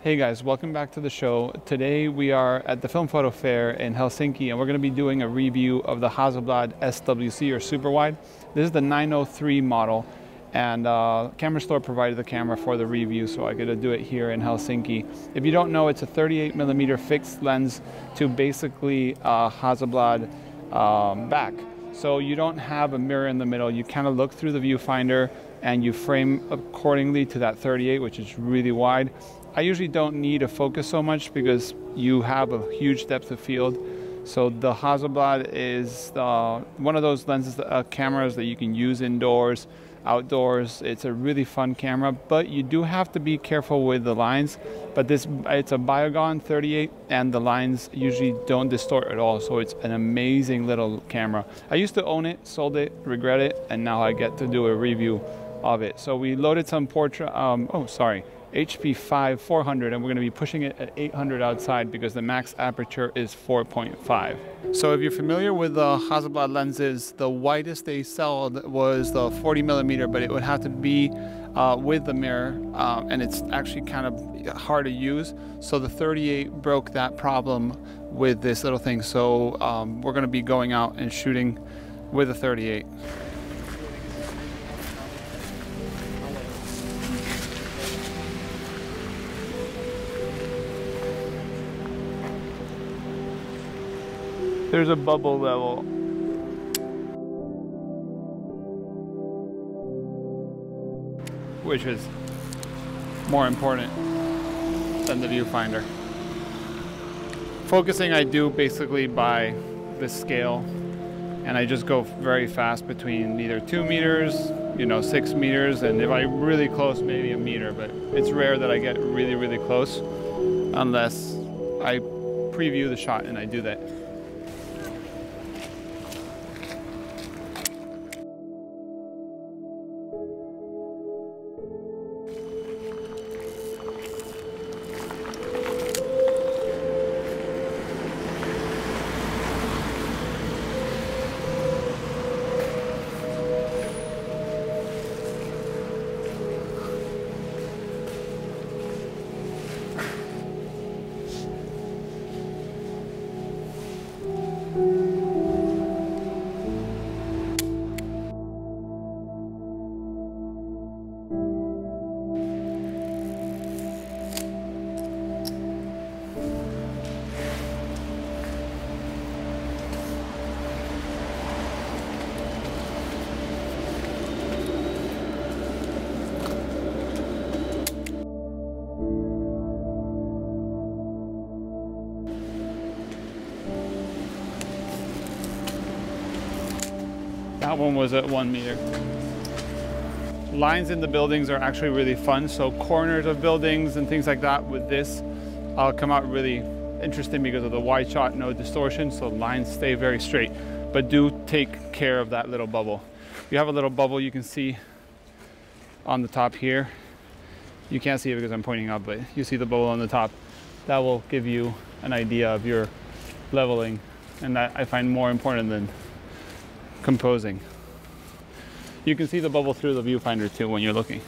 Hey guys, welcome back to the show. Today we are at the Film Photo Fair in Helsinki and we're going to be doing a review of the Hasselblad SWC or Super Wide. This is the 903 model and Camera Store provided the camera for the review, so I get to do it here in Helsinki. If you don't know, it's a 38mm fixed lens to basically Hasselblad back. So you don't have a mirror in the middle. You kind of look through the viewfinder and you frame accordingly to that 38, which is really wide. I usually don't need to focus so much because you have a huge depth of field. So the Hasselblad is one of those lenses, cameras that you can use indoors, outdoors. It's a really fun camera, but you do have to be careful with the lines. But it's a Biogon 38 and the lines usually don't distort at all. So it's an amazing little camera. I used to own it, sold it, regret it, and now I get to do a review of it. So we loaded some Portra, Hp5 400, and we're going to be pushing it at 800 outside because the max aperture is 4.5. So if you're familiar with the Hasselblad lenses, the widest they sold was the 40mm, but it would have to be with the mirror, and it's actually kind of hard to use. So the 38 broke that problem with this little thing. So we're going to be going out and shooting with a 38. There's a bubble level. Which is more important than the viewfinder. Focusing I do basically by the scale, and I just go very fast between either 2 meters, 6 meters, and if I'm really close, maybe a meter, but it's rare that I get really, really close unless I preview the shot, and I do that. That one was at 1 meter. Lines in the buildings are actually really fun. So corners of buildings and things like that with this come out really interesting because of the wide shot, no distortion. So lines stay very straight, but do take care of that little bubble. You have a little bubble you can see on the top here. You can't see it because I'm pointing up, but you see the bubble on the top. That will give you an idea of your leveling, and that I find more important than composing. You can see the bubble through the viewfinder too when you're looking.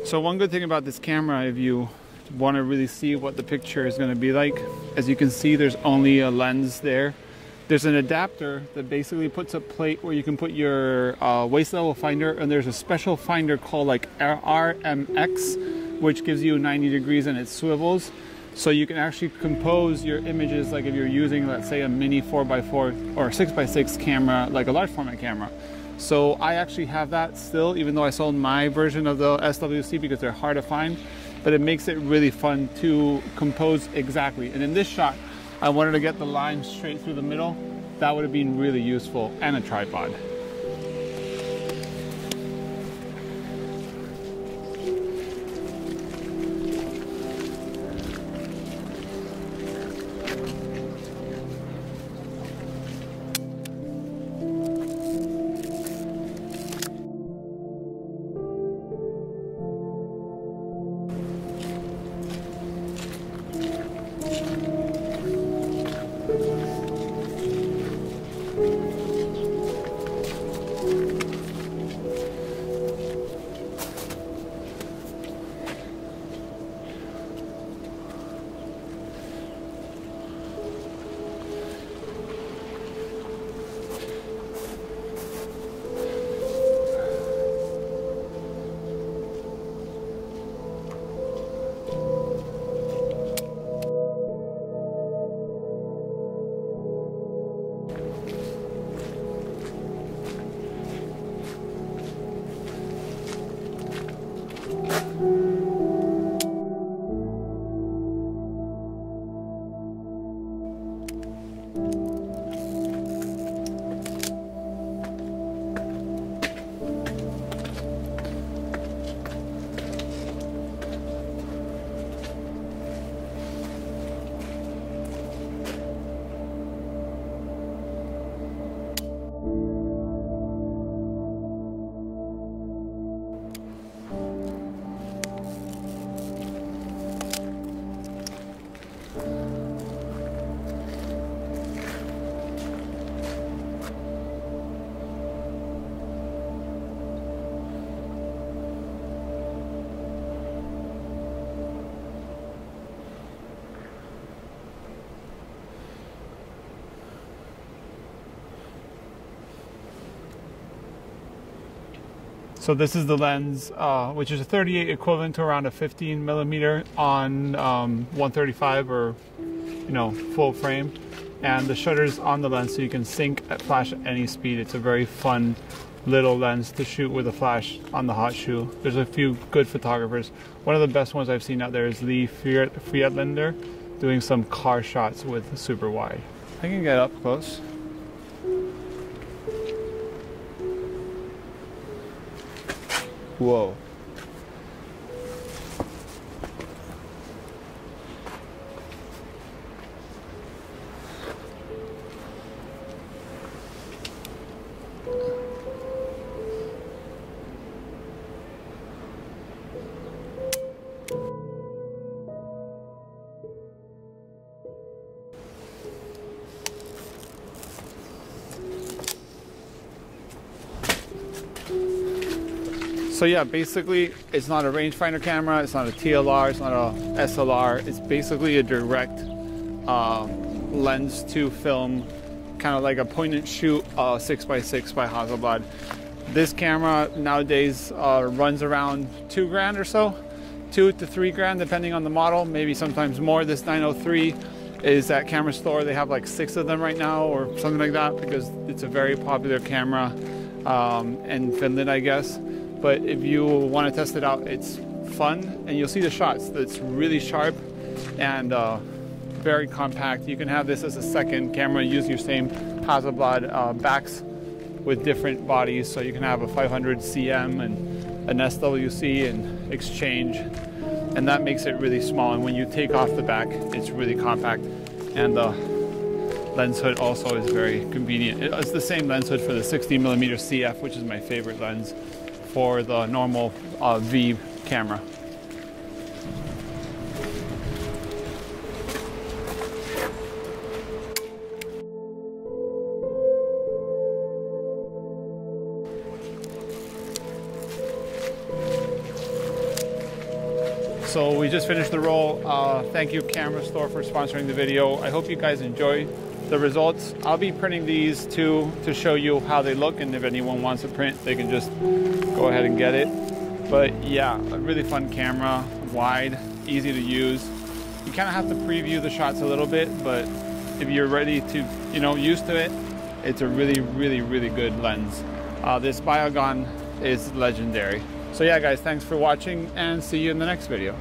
So one good thing about this camera, if you want to really see what the picture is going to be like, as you can see, there's only a lens there. There's an adapter that basically puts a plate where you can put your waist level finder, and there's a special finder called like RMX, which gives you 90 degrees and it swivels. So you can actually compose your images like if you're using, let's say, a mini 4x4 or 6x6 camera, like a large format camera. So I actually have that still, even though I sold my version of the SWC because they're hard to find, but it makes it really fun to compose exactly. And in this shot, I wanted to get the line straight through the middle, that would have been really useful, and a tripod. So this is the lens, which is a 38 equivalent to around a 15 millimeter on 135 or, you know, full frame. And the shutter's on the lens so you can sync at flash at any speed. It's a very fun little lens to shoot with a flash on the hot shoe. There's a few good photographers. One of the best ones I've seen out there is Lee Friedlander doing some car shots with super wide. I can get up close. Whoa. So yeah, basically it's not a rangefinder camera, it's not a TLR, it's not a SLR, it's basically a direct lens to film, kind of like a point and shoot 6x6 by Hasselblad. This camera nowadays runs around $2 grand or so, $2 to $3 grand depending on the model, maybe sometimes more. This 903 is at Camera Store. They have like 6 of them right now or something like that because it's a very popular camera in Finland, I guess. But if you want to test it out, it's fun and you'll see the shots. It's really sharp and very compact. You can have this as a second camera, use your same Hasselblad backs with different bodies. So you can have a 500 cm and an SWC and exchange. And that makes it really small. And when you take off the back, it's really compact. And the lens hood also is very convenient. It's the same lens hood for the 60mm CF, which is my favorite lens for the normal V camera. So we just finished the roll. Thank you Camera Store for sponsoring the video. I hope you guys enjoy the results. I'll be printing these too to show you how they look, and if anyone wants a print, they can just go ahead and get it. But yeah, a really fun camera, wide, easy to use. You kind of have to preview the shots a little bit, but if you're ready to, you know, used to it, it's a really, really, really good lens. This Biogon is legendary. So yeah guys, thanks for watching and see you in the next video.